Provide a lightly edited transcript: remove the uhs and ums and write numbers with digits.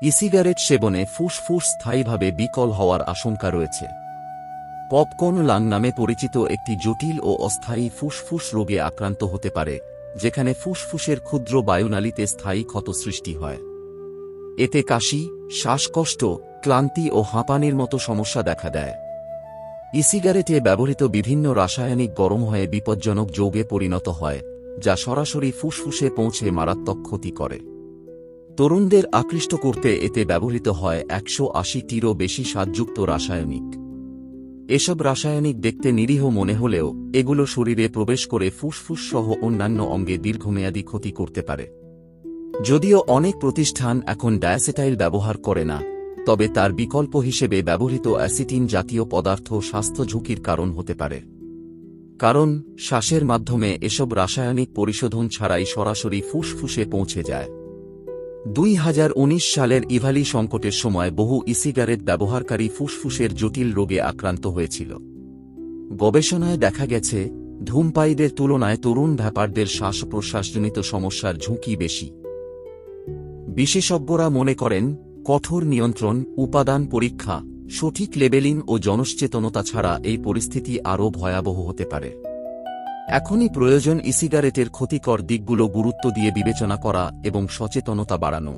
Cigarette সেবনে ফুসফুস স্থায়ীভাবে বিকল হওয়ার আশঙ্কা রয়েছে। পপকর্ন লাং নামে পরিচিত একটি জটিল ও অস্থায়ী ফুসফুস রোগে আক্রান্ত হতে পারে, যেখানে ফুসফুসের ক্ষুদ্র বায়ুনালীতে স্থায়ী ক্ষত সৃষ্টি হয়। এতে কাশি, শ্বাসকষ্ট, ক্লান্তি ও হাঁপানির মতো সমস্যা দেখা দেয়। সিগারেটে ব্যবহৃত বিভিন্ন রাসায়নিক গরম হয়ে বিপজ্জনক যৌগে পরিণত হয়, যা সরাসরি ফুসফুসে পৌঁছে মারাত্মক ক্ষতি করে। তরুণদের আকৃষ্ট করতে এতে ব্যবহৃত হয় 180টিরও বেশি স্বাদযুক্ত রাসায়নিক। এসব রাসায়নিক দেখতে নিরীহ মনে হলেও এগুলো শরীরে প্রবেশ করে ফুসফুস সহ অন্যান্য অঙ্গে দীর্ঘমেয়াদী ক্ষতি করতে পারে। যদিও অনেক প্রতিষ্ঠান এখন ডায়াসেটাইল ব্যবহার করে না, তবে তার বিকল্প হিসেবে ব্যবহৃত অ্যাসিটিন জাতীয় পদার্থ স্বাস্থ্য ঝুঁকির কারণ হতে পারে। কারণ শ্বাসের মাধ্যমে এসব রাসায়নিক পরিশোধন ছাড়াই সরাসরি ফুসফুসে পৌঁছে যায়। 2019 সালের ইভালি সংকটের সময় বহু সিগারেট ব্যবহারকারী ফুসফুসের জটিল রোগে আক্রান্ত হয়েছিল। গবেষণায় দেখা গেছে, ধূমপায়ীদের তুলনায় তরুণ ভ্যাপারদের শ্বাস প্রশ্বাসজনিত সমস্যার ঝুঁকি বেশি। বিশেষজ্ঞরা মনে করেন, কঠোর নিয়ন্ত্রণ, উপাদান পরীক্ষা, সঠিক লেবেলিং ও জনসচেতনতা ছাড়া এই পরিস্থিতি আরও ভয়াবহ হতে পারে। এখনই প্রয়োজন সিগারেটের ক্ষতিকর দিকগুলো গুরুত্ব দিয়ে বিবেচনা করা এবং সচেতনতা বাড়ানো।